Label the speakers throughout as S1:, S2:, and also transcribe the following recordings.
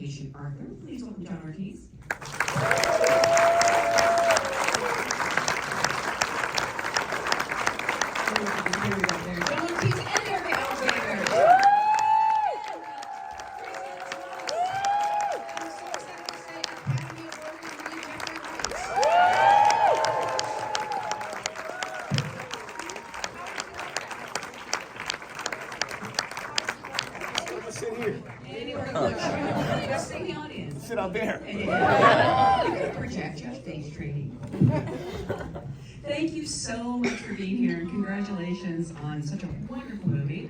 S1: Association, Arthur. Please welcome John Ortiz. John Ortiz and Erika Alexander.
S2: Sit here.
S1: Stay in the audience.
S2: Sit out there.
S1: You can project your face training. Thank you so much for being here, and congratulations on such a wonderful movie.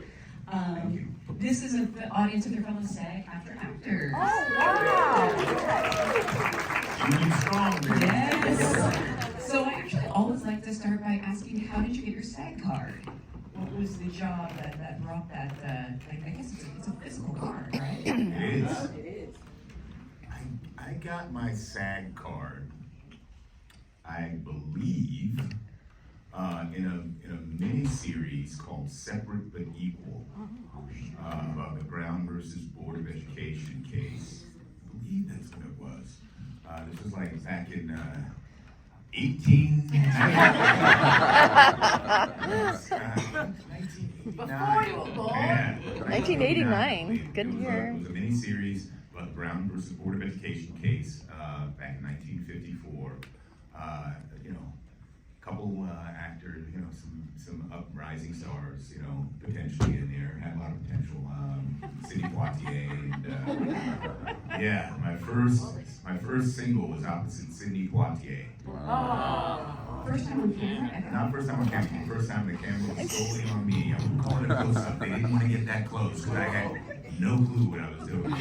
S1: This is an audience of your fellow SAG-AFTRA actors.
S3: Oh, wow.
S2: Shooting strong, man.
S1: Yes. So I actually always like to start by asking, how did you get your SAG card? What was the job that brought that? I guess it's a physical card, right?
S2: It is.
S1: It is.
S2: I got my SAG card, I believe, in a mini series called Separate but Equal, about the Brown versus Board of Education case. I believe that's what it was. This was like back in
S3: 1989. Good year.
S2: It was a mini-series about the Brown versus Board of Education case back in 1954. A couple actors, some uprising stars, potentially in there, had a lot of potential. Sidney Poitier, and yeah, my first single was opposite Sidney Poitier.
S1: First time on camera?
S2: Not first time on camera, first time the camera was solely on me. I would call it a close-up. They didn't want to get that close because I had no clue what I was doing.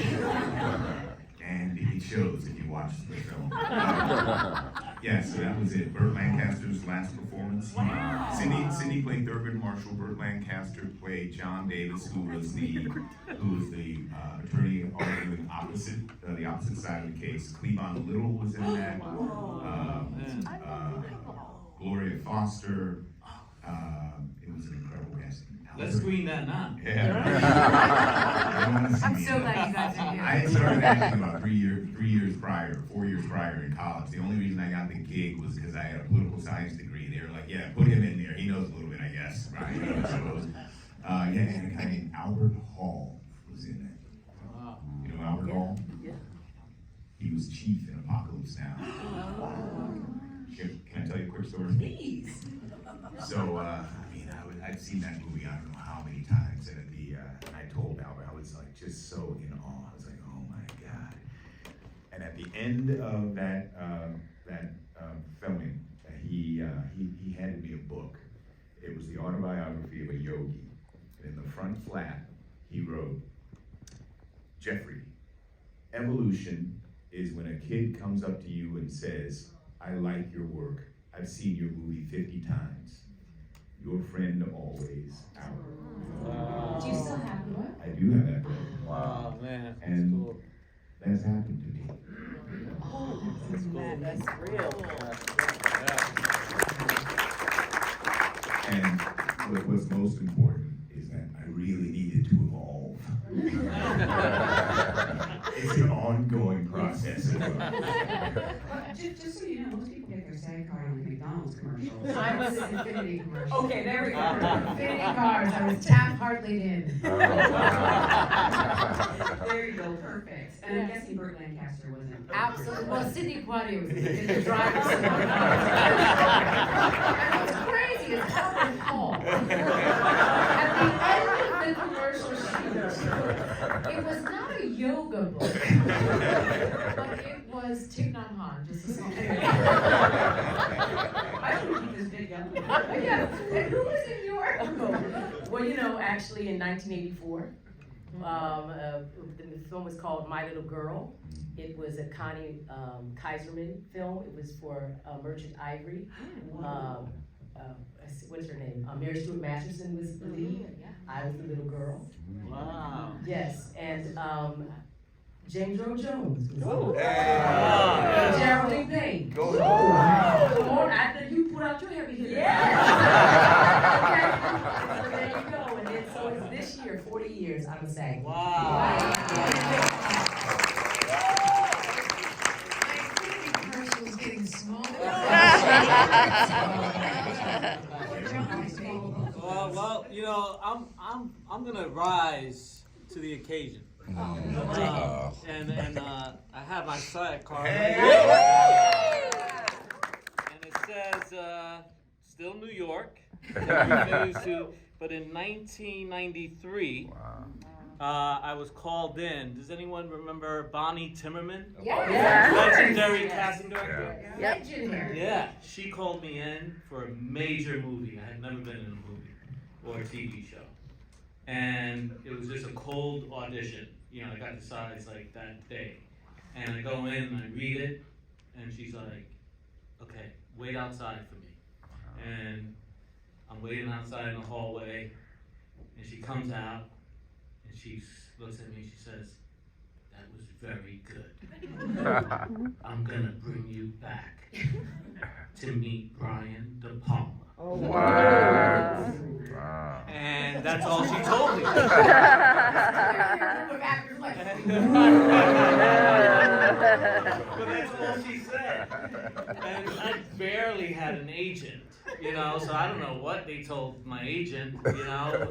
S2: And it shows if you watch the film. Yeah, so that was it. Burt Lancaster's last performance. Sidney played Thurgood Marshall. Burt Lancaster played John Davis, who was the attorney arguing the opposite side of the case. Cleavon Little was in that. Gloria Foster. It was an incredible casting.
S4: Let's screen that now.
S2: Yeah.
S5: I'm so glad you guys are here.
S2: I had started acting about 4 years prior in college. The only reason I got the gig was because I had a political science degree. They were like, yeah, put him in there. He knows a little bit, I guess. Right? And a guy named Albert Hall was in it.
S4: Wow.
S2: You know Albert Hall?
S5: Yeah.
S2: He was chief in Apocalypse Now. Can I tell you a quick story?
S1: Please.
S2: So, I'd seen that movie I don't know how many times, and and I told Albert, I was like just so in awe. I was like, oh my God. And at the end of that filming, he handed me a book. It was the autobiography of a yogi. And in the front flap, he wrote, Jeffery, evolution is when a kid comes up to you and says, I like your work. I've seen your movie 50 times. Your friend always, Albert.
S4: Wow.
S5: Do you still have the book?
S2: I do have that book.
S4: Wow, man. That's
S2: And
S4: cool.
S2: that's happened to me.
S5: Oh,
S4: That's cool.
S5: that's real.
S4: Yeah.
S2: And what's most important is that I really needed to evolve. It's an ongoing process.
S1: Just so you know, most people get their SAG card on the McDonald's commercials.
S5: I was an Infinity commercial.
S1: Okay, there we go.
S5: Infinity cars. I was Taft Hartley in.
S1: There you go, perfect. And I'm guessing Burt Lancaster wasn't.
S5: Absolutely. Well, Sidney Poitier was in the driver's seat. And what's crazy is Albert Hall. At the end of the commercial shoot, it was not a yoga book, but it was Thich Nhat Hanh, just a song.
S1: I should keep this big up.
S5: Yeah, and who was in your book? Well, actually in 1984, the film was called My Little Girl. It was a Connie Kaiserman film. It was for Merchant Ivory. What's her name? Mary Stuart Masterson was the lead. I was the little girl.
S4: Wow.
S5: Yes, and James Earl Jones was
S4: Wow.
S5: and Geraldine Payne.
S2: Go
S5: Wow. Come on, after you put out your heavy hitter. Okay. So there you go. And then so it's this year, 40 years, I'm saying.
S4: Wow. to the occasion.
S3: Oh.
S4: And I have my side card.
S2: Hey.
S4: And it says, still New York. But in 1993, I was called in. Does anyone remember Bonnie Timmerman?
S5: Yeah.
S4: Legendary casting director.
S5: Legendary.
S4: Yeah, she called me in for a major movie. I had never been in a movie or a TV show. And it was just a cold audition. You know, I got the sides like that day. And I go in and I read it, and she's like, okay, wait outside for me. And I'm waiting outside in the hallway, and she comes out, and she looks at me, and she says, that was very good. I'm gonna bring you back to meet Brian De Palma.
S3: Oh, wow.
S4: And that's all she told me. But that's all she said. And I barely had an agent, you know, so I don't know what they told my agent, you know,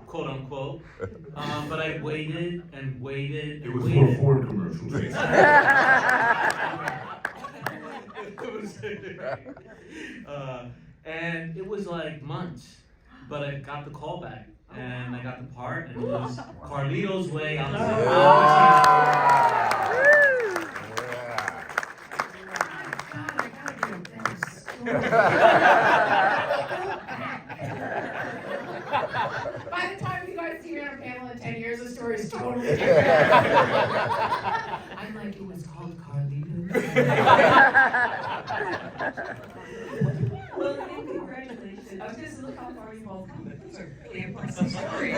S4: quote unquote. But I waited and waited and
S2: It was
S4: waited.
S2: for Ford commercials.
S4: And it was like months, but I got the call back, and I got the part, and it was Carlito's Way. I was
S5: By the time you guys see me on a panel in 10 years, the story is totally different. I'm like, it was called Carlito's.
S1: Well, and congratulations. I was just look how far you've all come. Those are really impressive stories.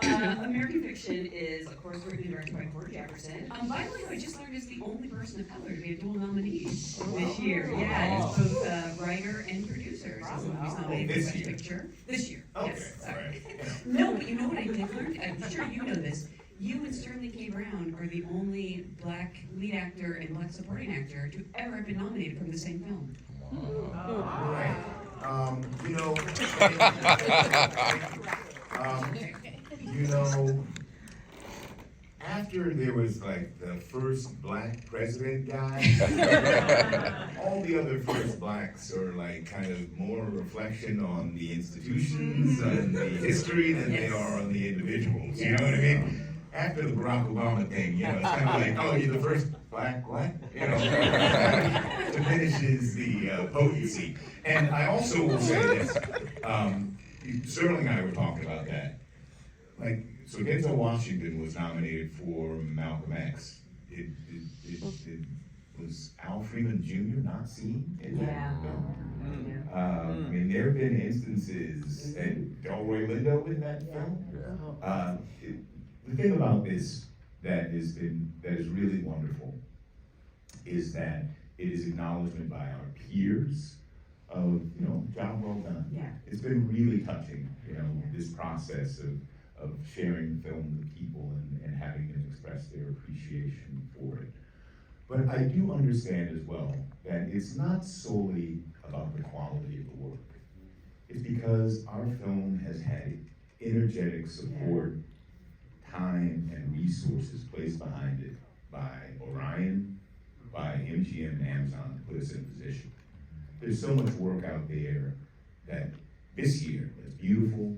S1: American Fiction is, of course, written and directed by Jeffery. By the way, I just learned is the only person of color to be a dual nominee this year. Yeah, it's both writer and producer. So he's nominated for Best Picture this year. Yes, sorry. No, but you know what I did learn? I'm sure you know this. You and Sterling K. Brown are the only black lead actor and black supporting actor to ever have been nominated from the same film.
S2: Right. You know, after there was like the first black president guy, all the other first blacks are like kind of more a reflection on the institutions and the history than they are on the individuals. You know what I mean? After the Barack Obama thing, you know, it's kind of like, oh, you're the first black what? You know, diminishes the potency. And I also will say this, Sterling and I were talking about that. Like, so Denzel Washington was nominated for Malcolm X. It was Al Freeman Jr. not seen in that film? I mean, there have been instances, and Delroy Lindo in that film. The thing about this that is really wonderful is that it is acknowledgement by our peers of, you know, job well done.
S1: Yeah.
S2: It's been really touching, you know, this process of sharing film with people and having them express their appreciation for it. But I do understand as well that it's not solely about the quality of the work. It's because our film has had energetic support, time, and resources placed behind it by Orion, by MGM and Amazon to put us in a position. There's so much work out there that this year is beautiful,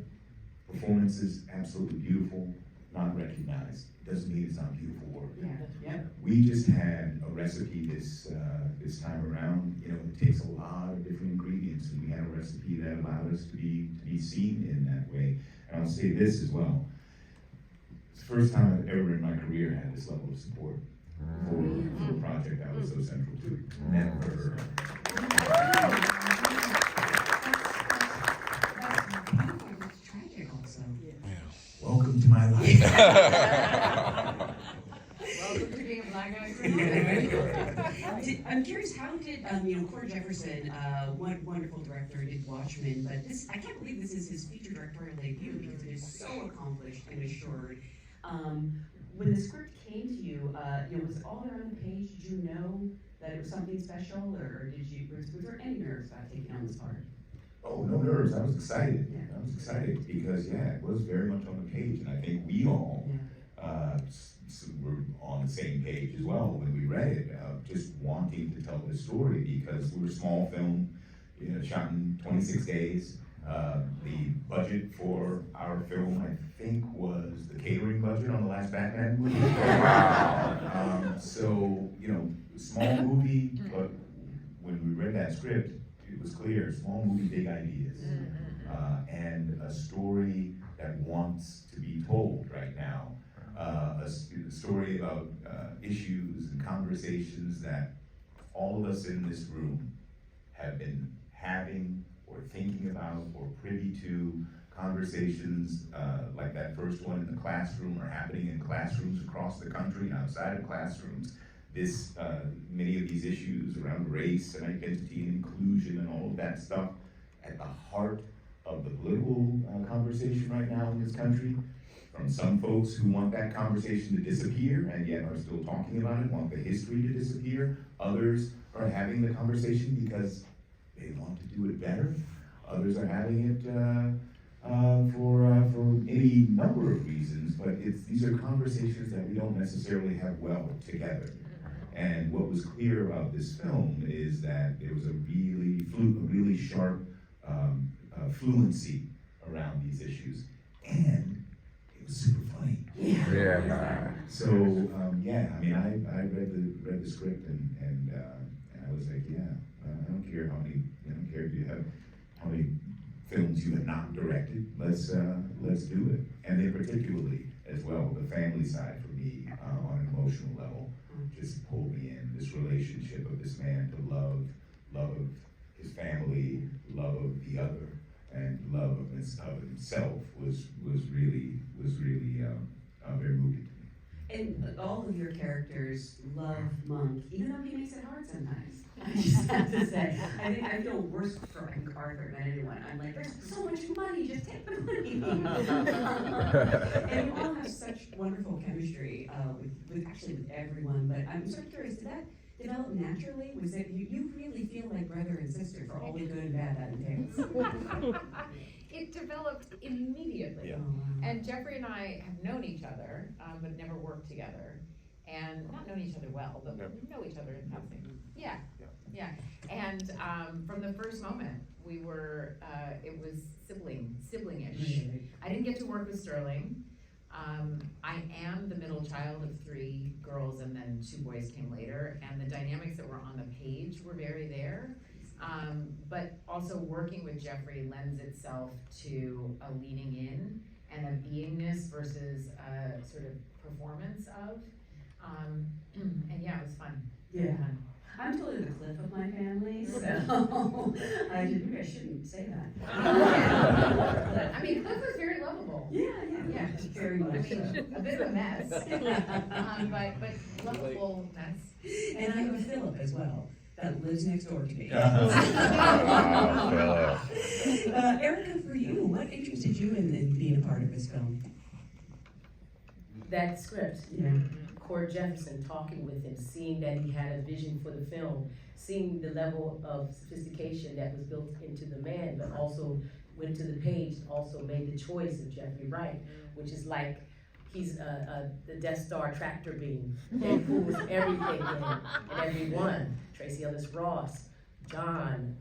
S2: performances absolutely beautiful, not recognized. Doesn't mean it's not beautiful work. We just had a recipe this time around. You know, it takes a lot of different ingredients, and we had a recipe that allowed us to be seen in that way. And I'll say this as well. It's the first time I've ever in my career had this level of support for a project that was so central to it. Never heard of.
S1: That's tragic also.
S2: Welcome to my life.
S5: Welcome to being a black guy.
S1: I'm curious, how did, Corey Jefferson, one wonderful director, did Watchmen, but this, I can't believe this is his feature directorial debut because it is so accomplished and assured. When the script came to you, was it all there on the page? Did you know that it was something special, or was there any nerves about taking on this part?
S2: Oh, no nerves. I was excited. I was excited because, yeah, it was very much on the page. And I think we all were on the same page as well when we read it, just wanting to tell the story because we were a small film, shot in 26 days. The budget for our film, I think, was the catering budget on the last Batman movie. Wow. So, small movie, but when we read that script, it was clear, small movie, big ideas. And a story that wants to be told right now. A story about issues and conversations that all of us in this room have been having or thinking about or privy to. Conversations like that first one in the classroom are happening in classrooms across the country and outside of classrooms. Many of these issues around race and identity and inclusion and all of that stuff at the heart of the political conversation right now in this country. From some folks who want that conversation to disappear and yet are still talking about it, want the history to disappear. Others are having the conversation because they want to do it better. Others are having it for any number of reasons, but these are conversations that we don't necessarily have well together. And what was clear about this film is that there was a really sharp fluency around these issues, and it was super funny.
S3: Yeah.
S2: So I mean, I read the script and I was like, I don't care how many films you have not directed. Let's do it. And then particularly as well, the family side for me on an emotional level just pulled me in. This relationship of this man to love of his family, love of the other, and love of himself was really very moving to me.
S1: And all of your characters love Monk, even though he makes it hard sometimes. I just have to say, I feel worse for Arthur than anyone. I'm like, there's so much money, just take the money. And you all have such wonderful chemistry with everyone. But I'm sort of curious, did that develop naturally? Was it you really feel like brother and sister for all the good and bad that entails?
S5: It developed immediately.
S3: Yeah.
S5: And Jeffrey and I have known each other, but never worked together. And not known each other well, but we know each other in passing. Yeah. And from the first moment, we were, it was sibling-ish. I didn't get to work with Sterling. I am the middle child of 3 girls, and then 2 boys came later. And the dynamics that were on the page were very there. But also working with Jeffrey lends itself to a leaning in and a beingness versus a sort of performance of. And yeah, it was fun.
S1: Yeah. I'm totally the Cliff of my family, so maybe I shouldn't say that.
S5: I mean, Cliff was very lovable.
S1: Yeah, very much so.
S5: A bit of a mess, but lovable mess.
S1: And I have a Philip as well that lives next door to me. Erika, for you, what interested you in being a part of this film?
S6: That script.
S1: Yeah.
S6: Cord Jefferson, talking with him, seeing that he had a vision for the film, seeing the level of sophistication that was built into the man, but also went to the page and also made the choice of Jeffery Wright, which is like he's the Death Star tractor beam that pulls everything in and everyone. Tracee Ellis Ross, John,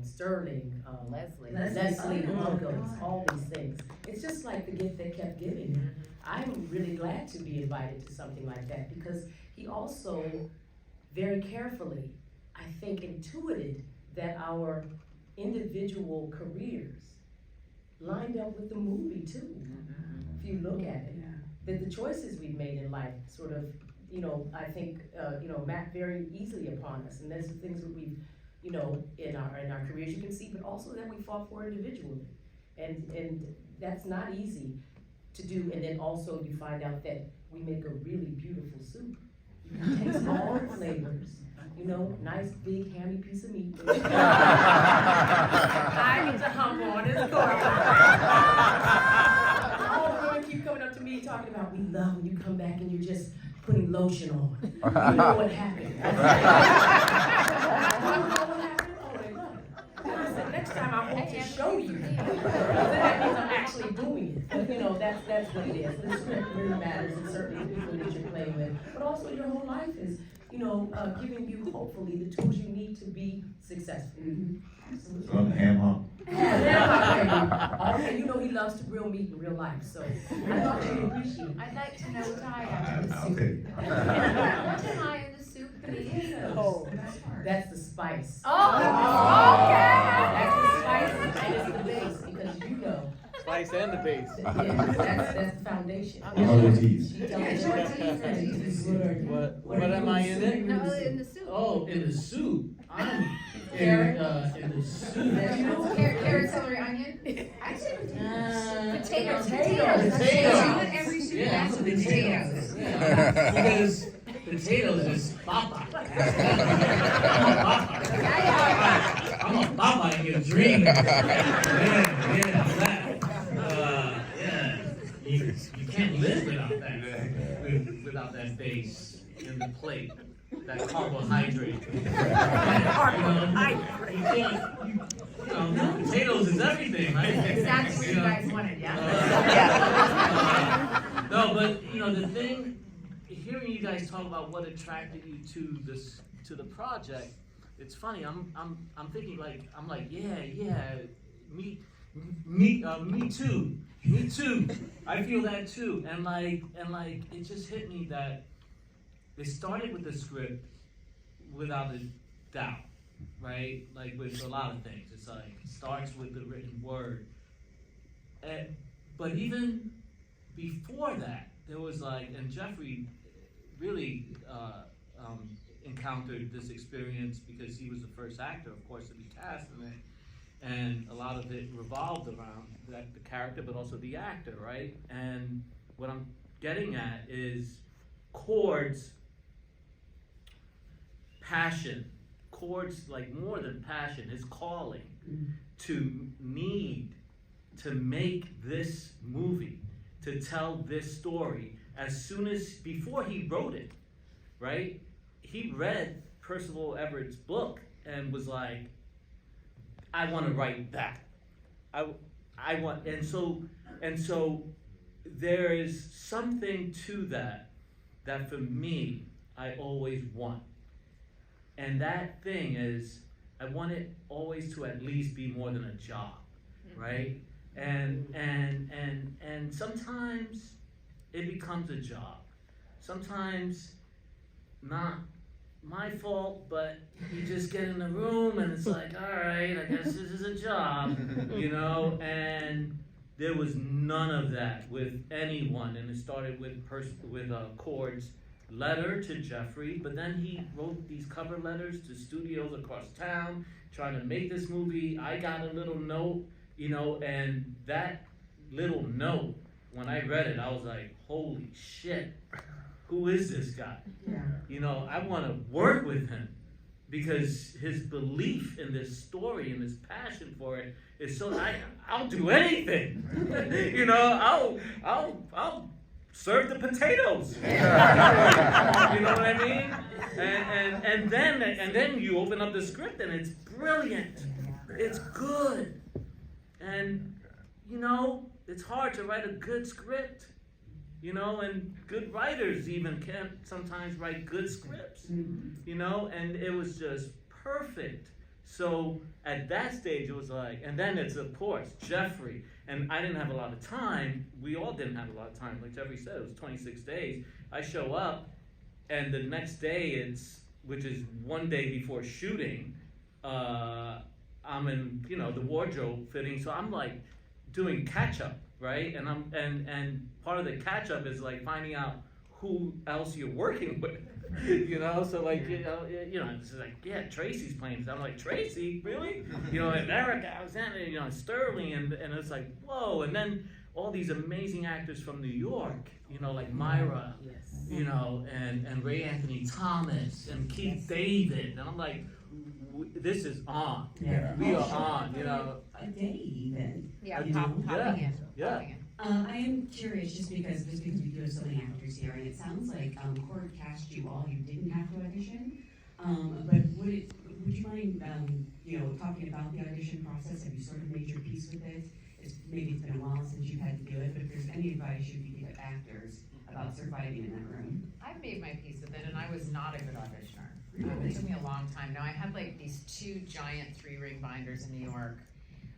S6: Sterling,
S5: Leslie
S6: Uggains, all these things. It's just like the gift that kept giving. I'm really glad to be invited to something like that because he also very carefully, I think, intuited that our individual careers lined up with the movie too. If you look at it, that the choices we've made in life sort of, I think, map very easily upon us, and that's the things that we've, in our careers you can see, but also that we fought for individually, and that's not easy to do. And then also you find out that we make a really beautiful soup. It takes all the flavors, nice big hammy piece of meat. I get to humble on this court. All the women keep coming up to me talking about, we love when you come back and you're just putting lotion on. You know what happened. I said, next time I like to show you. Then that means I'm actually doing it. But you know, that's what it is. The script really matters, and certainly the people that you're playing with. But also your whole life is, you know, giving you hopefully the tools you need to be successful. Absolutely.
S2: So I'm the ham hock.
S6: And you know he loves to grill meat in real life, so I thought you'd appreciate it.
S5: I'd like to know what I have in the
S2: I'll
S5: soup.
S2: take it.
S5: What am I in the soup, please?
S6: Oh, that's the spice.
S5: Oh,
S6: That's the spice, and it's the base, because you know.
S7: Spice and the base.
S6: That's the foundation.
S2: I'm Ortiz.
S6: She tells me
S7: What am I in it?
S5: No, in the soup.
S7: Oh, in the soup. I'm
S6: Carrot?
S7: in the soup.
S5: Carrot, celery, onion? I said potatoes.
S6: Potatoes.
S5: Potatoes. Every soup
S7: Yeah,
S5: has potatoes.
S7: Yeah, because potatoes is papa. I'm a papa in your dream. Yeah. You can't live without that base in the plate, that carbohydrate. Potatoes is everything, right?
S5: Exactly what you guys wanted, yeah?
S7: No, but the thing, hearing you guys talk about what attracted you to the project, it's funny. I'm thinking me too. I feel that too, and it just hit me that it started with the script without a doubt, right? Like with a lot of things, it's like it starts with the written word, but even before that, there was and Jeffery really encountered this experience because he was the first actor, of course, to be cast in it. And a lot of it revolved around the character, but also the actor, right? And what I'm getting at is chords, passion, chords more than passion, his calling to need to make this movie, to tell this story before he wrote it, right? He read Percival Everett's book and was like, I want to write that. I want, and so there is something to that for me, I always want. And that thing is, I want it always to at least be more than a job, right? And sometimes it becomes a job. Sometimes not my fault, but you just get in the room and it's like, all right, I guess this is a job, and there was none of that with anyone. And it started with Chord's letter to Jeffery, but then he wrote these cover letters to studios across town trying to make this movie. I got a little note, and that little note, when I read it, I was like, holy shit. Who is this guy? Yeah. I want to work with him because his belief in this story and his passion for it is so. I'll do anything. I'll serve the potatoes. You know what I mean? And then you open up the script and it's brilliant. It's good, and it's hard to write a good script. And good writers even can't sometimes write good scripts, and it was just perfect. So at that stage, it was and then it's, of course, Jeffery. And I didn't have a lot of time. We all didn't have a lot of time. Like Jeffery said, it was 26 days. I show up, and the next day, which is one day before shooting, I'm in, the wardrobe fitting. So I'm doing catch up. Right, and part of the catch up is finding out who else you're working with, So it's Tracee's playing. I'm like, Tracee, really? And Erika Alexander, Sterling, and it's like, whoa. And then all these amazing actors from New York, like Myra, and Ray Anthony Thomas and Keith David, and I'm like, this is on.
S1: Yeah.
S7: We are on.
S1: A day even.
S5: Yeah, popping in.
S7: Yeah.
S1: I am curious, just because we do have so many actors here, and it sounds like Cord cast you all. You didn't have to audition. But would you mind, talking about the audition process? Have you sort of made your peace with it? Maybe it's been a while since you've had to do it, but if there's any advice you could give actors about surviving in that room.
S5: I've made my peace with it, and I was not a good auditioner. It took me a long time. Now, I had like these 2 giant 3-ring binders in New York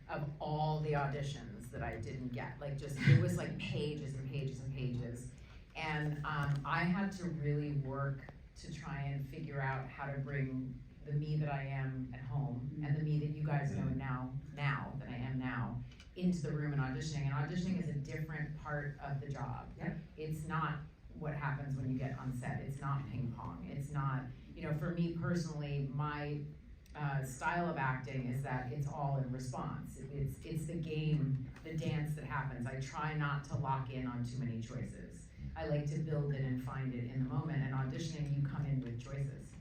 S5: of all the auditions that I didn't get. Like, just, it was like pages and pages and pages. And I had to really work to try and figure out how to bring the me that I am at home and the me that you guys know now that I am now into the room and auditioning. And auditioning is a different part of the job.
S1: Yep.
S5: It's not what happens when you get on set. It's not ping pong. It's not, for me personally, my style of acting is that it's all in response. It's the game, the dance that happens. I try not to lock in on too many choices. I like to build it and find it in the moment. And auditioning, you come in with choices.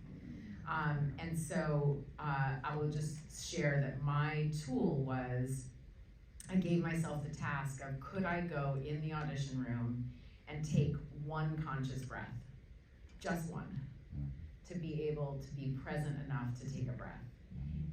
S5: And so I will just share that my tool was, I gave myself the task of, could I go in the audition room and take one conscious breath, just one, to be able to be present enough to take a breath.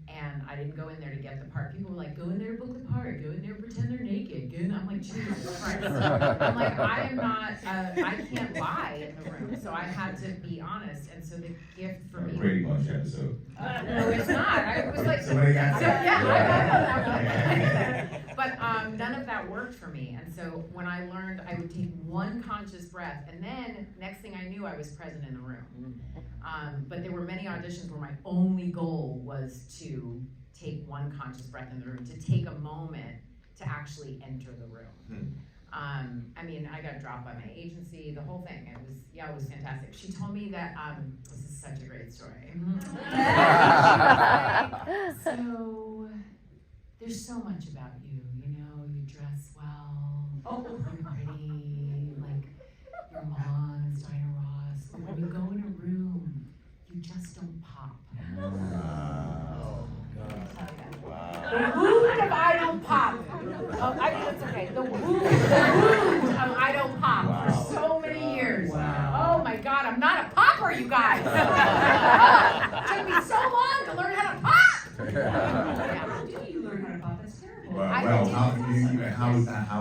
S5: And I didn't go in there to get the part. People were like, go in there, book the part, go in there, pretend they're naked. I'm like, Jesus Christ. I'm like, I am not, I can't lie in the room. So I had to be honest. And so the gift for me.
S2: Brady Bunch episode.
S5: No, it's not. I was like,
S2: Somebody got that.
S5: yeah, I got that. But none of that worked for me. And so when I learned, I would take one conscious breath, and then next thing I knew, I was present in the room. But there were many auditions where my only goal was to take one conscious breath in the room, to take a moment to actually enter the room. I mean, I got dropped by my agency, the whole thing. It was fantastic. She told me that, this is such a great story. So, there's so much about you, you dress well, you're pretty, like your mom is Diana Ross, but when you go in a room, you just don't pop. The wound of I don't pop. It's okay. The wound of I don't pop for so many years. Oh my God, I'm not a popper, you guys. It took me so long to learn how to pop.
S1: How do you learn how to pop? That's terrible.
S2: Well, how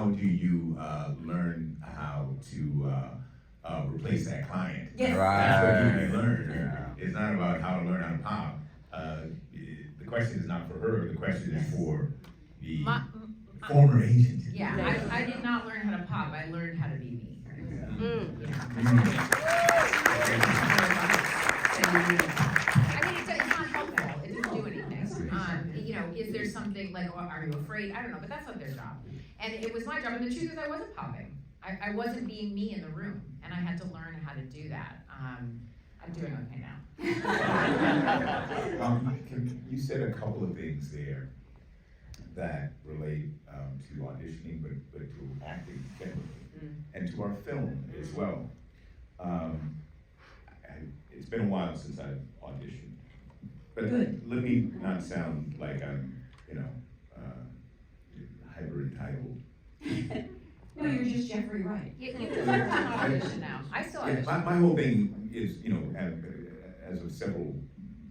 S2: do you learn how to replace that client?
S1: Yes.
S2: That's what you learn. It's not about how to learn how to pop. The question is not for her. The question is for the former agent.
S5: Yeah, I did not learn how to pop. I learned how to be me. I mean, it's not helpful. It doesn't do anything. Is there something like, are you afraid? I don't know, but that's not their job. And it was my job. And the truth is, I wasn't popping. I wasn't being me in the room, and I had to learn how to do that. I'm doing okay now.
S2: You said a couple of things there that relate to auditioning, but to acting generally, and to our film as well. It's been a while since I've auditioned, but let me not sound like I'm, hyper entitled.
S1: No, you're just Jeffery Wright.
S5: You can audition now. I still audition.
S2: My whole thing is, as of several,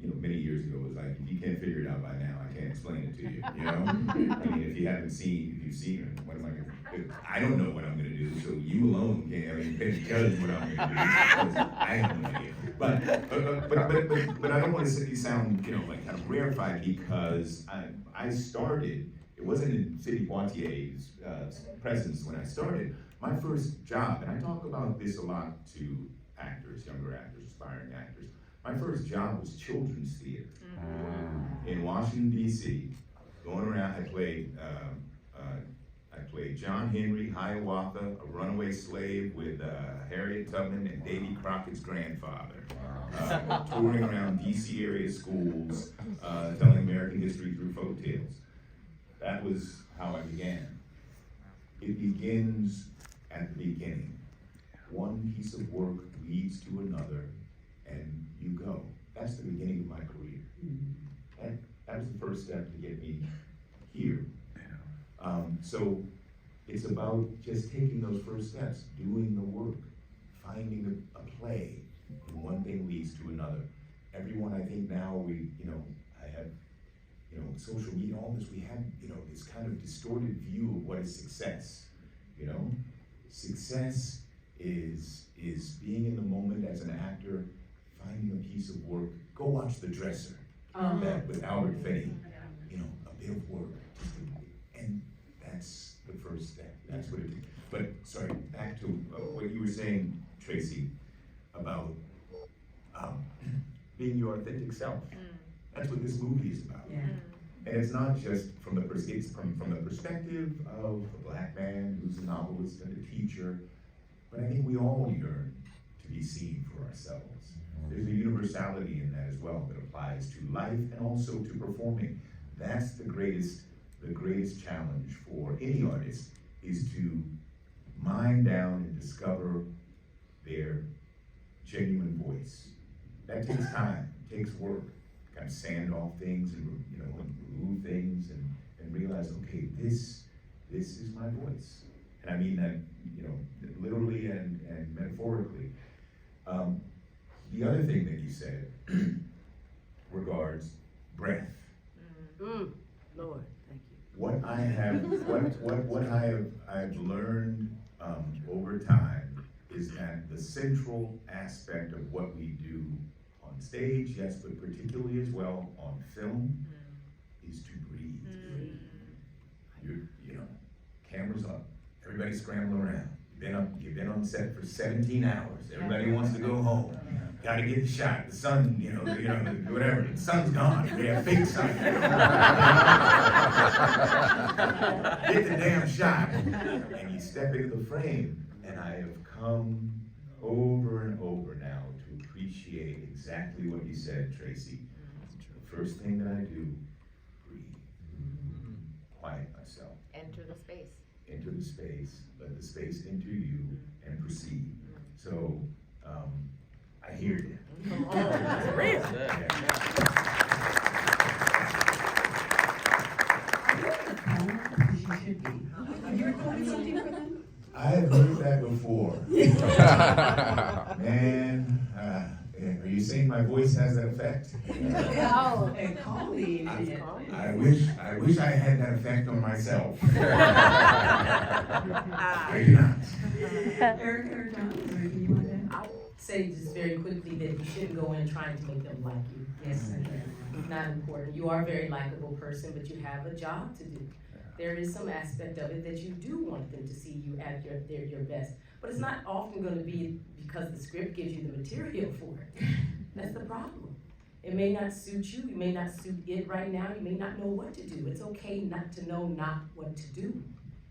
S2: many years ago, was like, if you can't figure it out by now, I can't explain it to you, I mean, if you've seen it, what am I going to do? I don't know what I'm going to do, so you alone can't judge what I'm going to do, because I have no idea. But I don't want to sound, like kind of rarefied, because I started, it wasn't in Sidney Poitier's presence when I started. My first job, and I talk about this a lot to actors, younger actors, aspiring actors. My first job was children's theater in Washington, D.C. Going around, I played John Henry Hiawatha, a runaway slave with Harriet Tubman and Davy Crockett's grandfather, touring around D.C. area schools, telling American history through folk tales. That was how I began. It begins at the beginning. One piece of work leads to another, and you go. That's the beginning of my career. That was the first step to get me here. So it's about just taking those first steps, doing the work, finding a play, and one thing leads to another. everyone, I think now I have, social media, all this, we have, this kind of distorted view of what is success, Success is being in the moment as an actor, finding a piece of work. Go watch The Dresser, that with Albert Finney, a bit of work, and that's the first step, that's what it is. But, sorry, back to what you were saying, Tracee, about being your authentic self. That's what this movie is about.
S1: Yeah.
S2: And it's not just from the perspective of a black man who's a novelist and a teacher, but I think we all yearn to be seen for ourselves. There's a universality in that as well that applies to life and also to performing. That's the greatest challenge for any artist, is to mine down and discover their genuine voice. That takes time, it takes work. Kind of sand off things and remove things and realize, okay, this is my voice. And I mean that, literally and metaphorically. The other thing that you said regards breath.
S6: Lord, thank you.
S2: What I have I've learned over time is that the central aspect of what we do on stage, yes, but particularly as well on film, is to breathe. Cameras up, everybody scrambling around. You've been on set for 17 hours. Everybody wants to go home. Gotta get the shot. The sun, whatever. The sun's gone. We have fake sun. Get the damn shot. And you step into the frame. And I have come over and over now to appreciate exactly what you said, Tracee. The first thing that I do, breathe. Quiet myself.
S8: Enter the space.
S2: Enter the space, let the space enter you, and proceed. So, I hear you.
S8: Come on, that's real.
S1: Have you recorded something for them?
S2: I have heard that before. Man, are you saying my voice has that effect?
S1: Oh, a colleague.
S2: I wish I had that effect on myself. I do not.
S1: Erika or John, is there anything you want to add?
S6: I'll say just very quickly that you shouldn't go in trying to make them like you.
S1: Yes, I can.
S6: It's not important. You are a very likable person, but you have a job to do. There is some aspect of it that you do want them to see you at your best. But it's not often going to be because the script gives you the material for it. That's the problem. It may not suit you. You may not suit it right now. You may not know what to do. It's okay not to know not what to do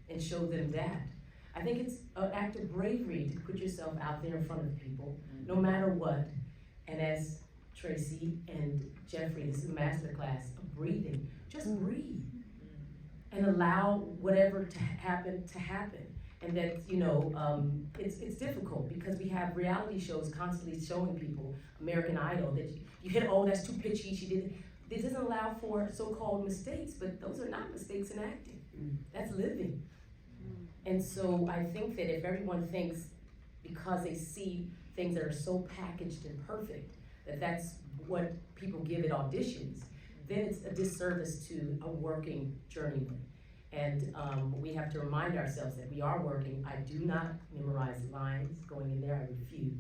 S6: and show them that. I think it's an act of bravery to put yourself out there in front of people, no matter what. And as Tracee and Jeffery, this is a masterclass of breathing. Just breathe and allow whatever to happen. And that, it's difficult because we have reality shows constantly showing people, American Idol, that you hit, oh, that's too pitchy, she did. It doesn't allow for so-called mistakes, but those are not mistakes in acting. That's living. And so I think that if everyone thinks, because they see things that are so packaged and perfect, that that's what people give at auditions, then it's a disservice to a working journeyman. And we have to remind ourselves that we are working. I do not memorize lines going in there, I refuse.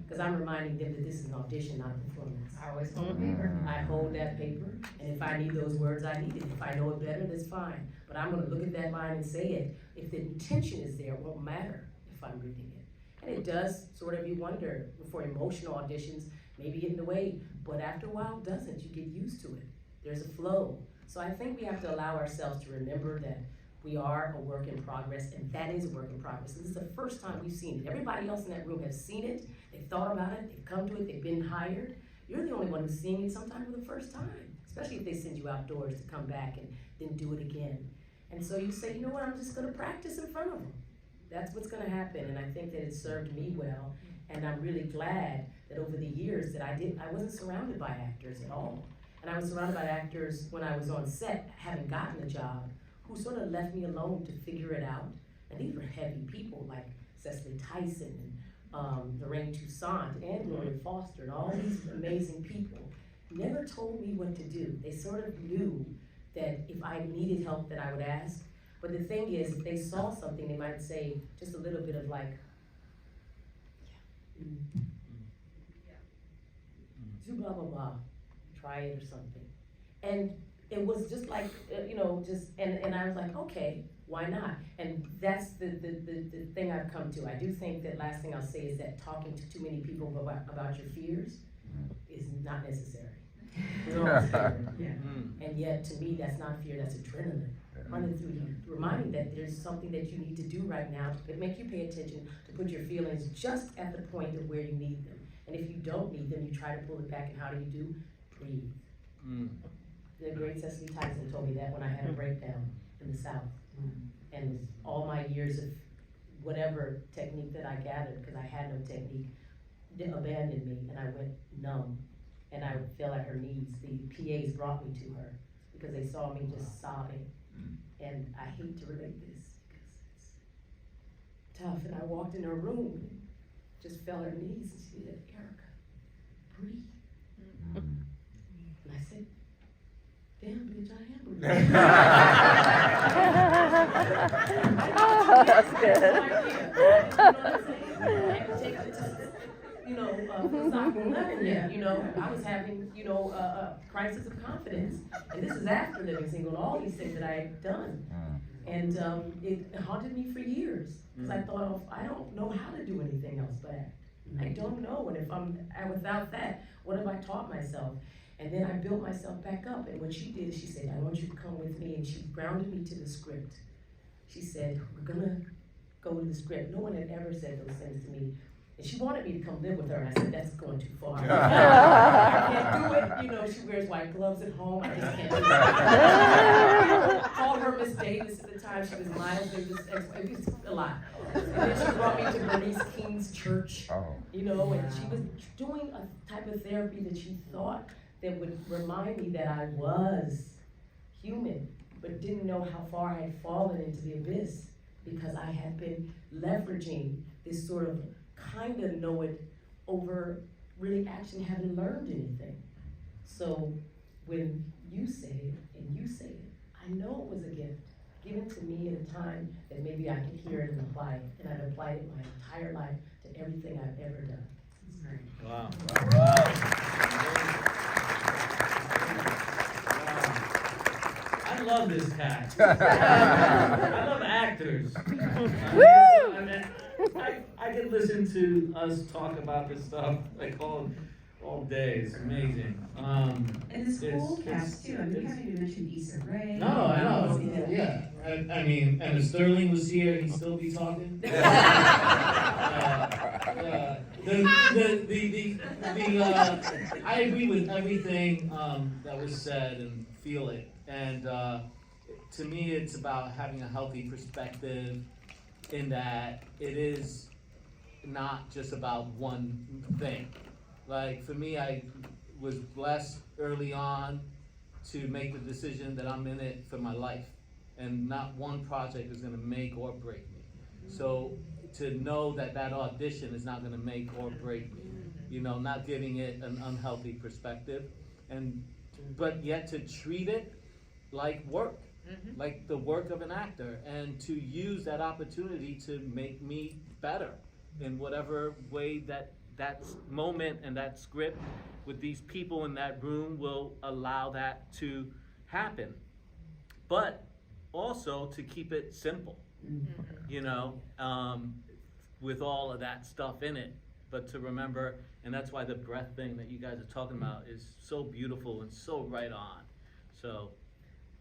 S6: Because I'm reminding them that this is an audition, not a performance.
S8: I always hold paper.
S6: I hold that paper, and if I need those words, I need it. If I know it better, that's fine. But I'm gonna look at that line and say it. If the intention is there, it won't matter if I'm reading it. And it does sort of, you wonder, for emotional auditions, maybe get in the way, but after a while it doesn't. You get used to it. There's a flow. So I think we have to allow ourselves to remember that we are a work in progress, and that is a work in progress. This is the first time we've seen it. Everybody else in that room has seen it, they've thought about it, they've come to it, they've been hired. You're the only one who's seeing it sometimes for the first time, especially if they send you outdoors to come back and then do it again. And so you say, you know what, I'm just gonna practice in front of them. That's what's gonna happen, and I think that it served me well, and I'm really glad that over the years that I wasn't surrounded by actors at all. And I was surrounded by actors when I was on set, having gotten the job, who sort of left me alone to figure it out. And these were heavy people like Cecily Tyson and Lorraine Toussaint and Gloria Foster and all these amazing people never told me what to do. They sort of knew that if I needed help that I would ask. But the thing is, if they saw something, they might say just a little bit of like, do blah, blah, blah, try it or something. And it was just like, and I was like, okay, why not? And that's the thing I've come to. I do think that last thing I'll say is that talking to too many people about your fears is not necessary. We're all scared.
S1: Yeah.
S6: And yet, to me, that's not fear, that's adrenaline. Running through you, reminding that there's something that you need to do right now to make you pay attention, to put your feelings just at the point of where you need them. And if you don't need them, you try to pull it back, and how do you do? Breathe. The great Cecily Tyson told me that when I had a breakdown in the South. And all my years of whatever technique that I gathered, because I had no technique, abandoned me, and I went numb. And I fell at her knees. The PAs brought me to her because they saw me just sobbing. And I hate to relate this because it's tough. And I walked in her room and just fell at her knees, and she said, "Erika, breathe." And I said, "Damn, bitch, I am breathing."
S8: Oh, that's good.
S6: Philosophical level yet, I was having, a crisis of confidence. And this is after living single and all these things that I had done. And it haunted me for years. Because I thought, I don't know how to do anything else but act. I don't know. And if without that, what have I taught myself? And then I built myself back up. And what she did is she said, "I want you to come with me." And she grounded me to the script. She said, "We're gonna go to the script." No one had ever said those things to me. And she wanted me to come live with her, and I said, "That's going too far. I can't do it." She wears white gloves at home. I just can't do it. Called her Miss Davis at the time. She was Miles Davis' ex-wife. It was a lot. And then she brought me to Bernice King's church, and she was doing a type of therapy that she thought that would remind me that I was human, but didn't know how far I had fallen into the abyss because I had been leveraging this sort of kind of know it over really actually haven't learned anything. So when you say it and you say it, I know it was a gift given to me at a time that maybe I could hear it and apply it. And I've applied it my entire life to everything I've ever done.
S7: Wow. I love this cast. I love actors. I could listen to us talk about this stuff like all day. It's amazing.
S1: And this whole cast too. We haven't even mentioned Issa Rae.
S7: No, I know. Yeah. I mean, and if Sterling was here, he'd still be talking. I agree with everything that was said and feel it. And to me, it's about having a healthy perspective in that it is not just about one thing. Like for me, I was blessed early on to make the decision that I'm in it for my life. And not one project is gonna make or break me. So to know that that audition is not gonna make or break me, not giving it an unhealthy perspective, but yet to treat it like work, like the work of an actor, and to use that opportunity to make me better in whatever way that moment and that script with these people in that room will allow that to happen. But also to keep it simple, with all of that stuff in it, but to remember, and that's why the breath thing that you guys are talking about is so beautiful and so right on. So,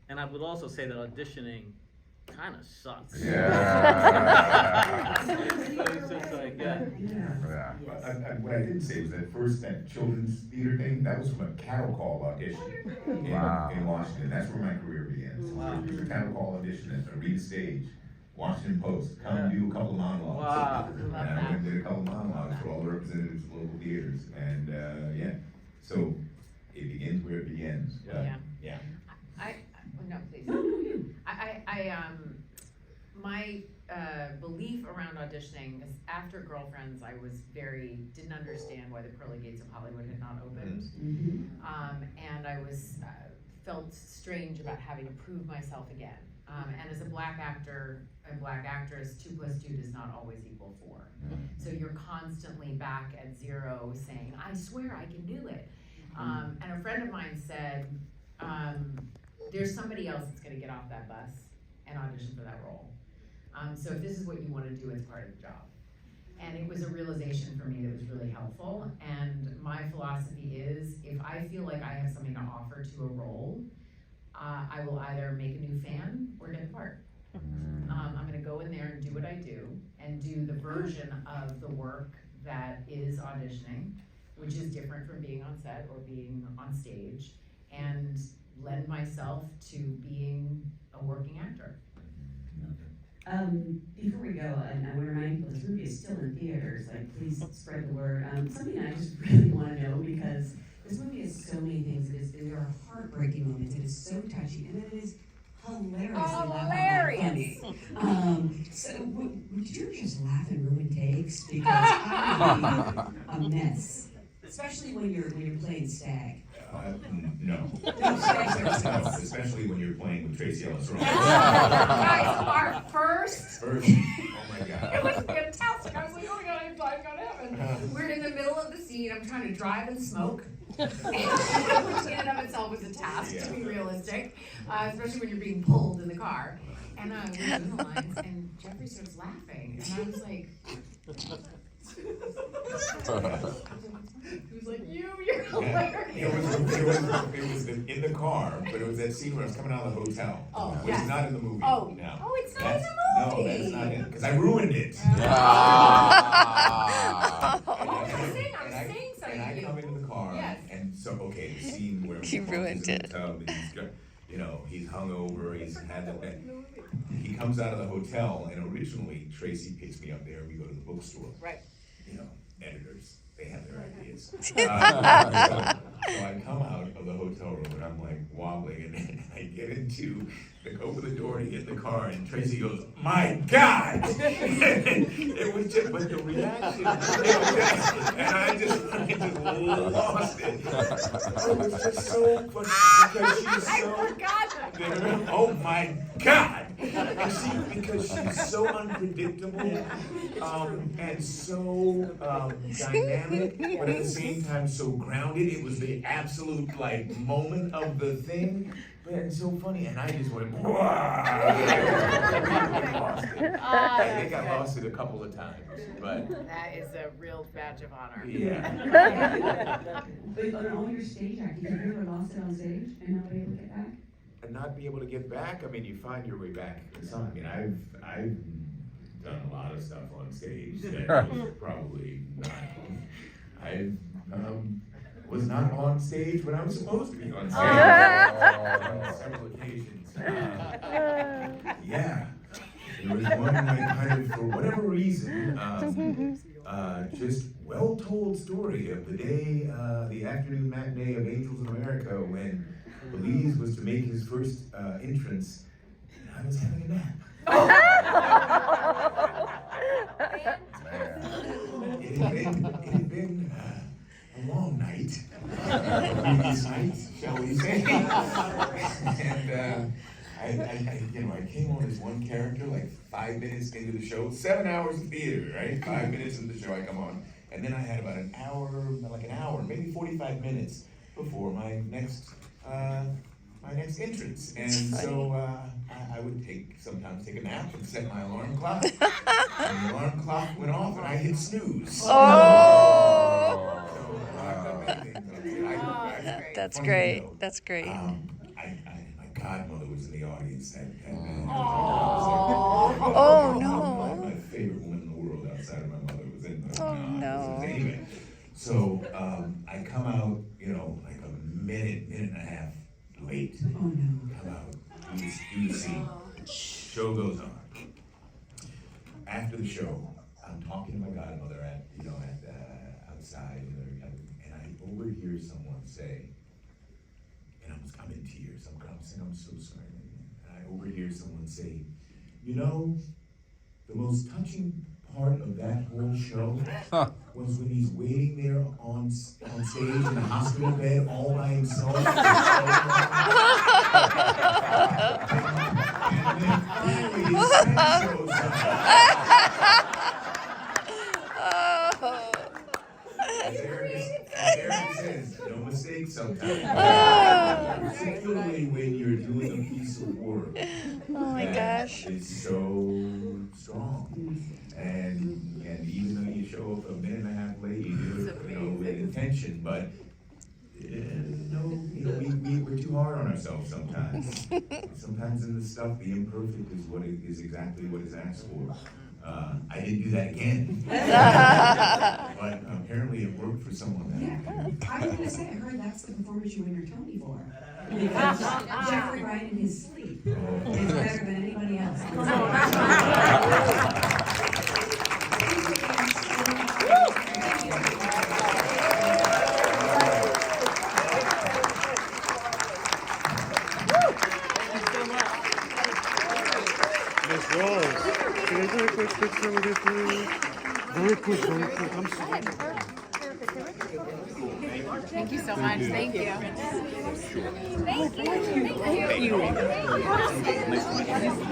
S7: and I would also say that auditioning kind of sucks.
S3: Yeah.
S7: So it's just like,
S3: Yeah.
S2: What I didn't say was that children's theater thing, that was from a cattle call audition in Washington. That's where my career began.
S7: Wow.
S2: It was a cattle call audition at Arena Stage, Washington Post. Come do a couple of monologues.
S7: Wow.
S2: And I went and did a couple of monologues for all the representatives of local theaters. And so it begins where it begins. But, yeah.
S5: No, please. My belief around auditioning is after Girlfriends, I was didn't understand why the pearly gates of Hollywood had not opened. And I felt strange about having to prove myself again. And as a black actor and black actress, 2 + 2 does not always equal 4. So you're constantly back at 0 saying, I swear I can do it. And a friend of mine said, there's somebody else that's gonna get off that bus and audition for that role. So if this is what you wanna do, it's part of the job. And it was a realization for me that was really helpful. And my philosophy is, if I feel like I have something to offer to a role, I will either make a new fan or get the part. I'm gonna go in there and do what I do, and do the version of the work that is auditioning, which is different from being on set or being on stage, and lend myself to being a working actor.
S1: Before we go, and I want to remind people, this movie is still in theaters, like, please spread the word. Something I just really want to know, because this movie has so many things. There are heartbreaking moments, it is so touching, and it is hilarious. So, would you just laugh and ruin takes? Because I would be a mess, especially when you're playing Stag.
S2: No. Especially when you're playing with Tracee Ellis.
S5: Guys, our first.
S2: Oh my God.
S5: It was fantastic. I was like, oh my God, I'm gonna heaven. We're in the middle of the scene. I'm trying to drive and smoke. Which in and of itself is a task, to be realistic, especially when you're being pulled in the car. And we're doing the lines, and Jeffery starts laughing, and I was like, he was like, you're hilarious.
S2: It was in the car, but it was that scene where I was coming out of the hotel, which is not in the movie.
S5: Oh,
S2: no.
S5: Oh, it's not in the movie.
S2: No, that's not in, because I ruined it.
S5: I'm saying something.
S2: And I come into the car, and so, okay, the scene where
S8: You ruined it.
S2: Tub, and he's hungover, he's had that. He comes out of the hotel, and originally Tracee picks me up there, we go to the bookstore.
S5: Right.
S2: Editors, they have their ideas. So I come out of the hotel room, and I'm like wobbling, and then I get open the door to get in the car, and Tracee goes, "My God!" It was just, but the reaction, and I just lost it. It was just so funny because she's so. Oh my God! Because she's so unpredictable, and so dynamic, but at the same time so grounded. It was the absolute moment of the thing. But it's so funny, and I just went, wow. I think I lost it a couple of times, but.
S5: That is a real badge of honor.
S2: Yeah.
S1: But on all your stage acting, have you ever lost it on stage and not be able to get back?
S2: And not be able to get back? I mean, you find your way back. I've done a lot of stuff on stage that was probably not. I was not on stage when I was supposed to be on stage on several occasions. Yeah, there was one kind of, for whatever reason, just well-told story of the day, the afternoon matinee of Angels in America, when Ellis was to make his first entrance, and I was having a nap. It had been a long night, previous night, shall we say? And I came on as one character, like 5 minutes into the show, 7 hours of theater, right? 5 minutes into the show, I come on, and then I had about an hour, maybe 45 minutes before my next entrance, and so I would sometimes take a nap and set my alarm clock, and the alarm clock went off, and I hit snooze.
S8: Oh! That's great. That's great.
S2: My godmother was in the audience.
S8: Oh no!
S2: My favorite woman in the world outside of my mother was in the.
S8: Oh no!
S2: Anyway, so I come out, like a minute and a half late.
S1: Oh no!
S2: Come out, do the scene. Show goes on. After the show, I'm talking to my godmother at outside, and I overhear someone say, and I'm in tears. I'm saying, I'm so sorry. And I overhear someone say, the most touching part of that whole show was when he's waiting there on stage in a hospital bed all by himself. And then finally his friend shows up. As Eric says, no mistakes sometimes. Particularly when you're doing a piece of work.
S8: Oh my gosh.
S2: It's so strong. And even though you show up a minute and a half late, you do it, with intention, but we're too hard on ourselves sometimes. Sometimes in the stuff, the imperfect is exactly what is asked for. I didn't do that again. But apparently it worked for someone else.
S1: Yeah, I was gonna say, I heard that's the performance you win your Tony for. Because Jeffery Wright in his sleep is better than anybody else.
S3: Miss Rose, can I do a quick picture with you, please? Very quick, very quick. I'm sorry.
S9: Thank you so much. Thank you. Thank you. Thank you.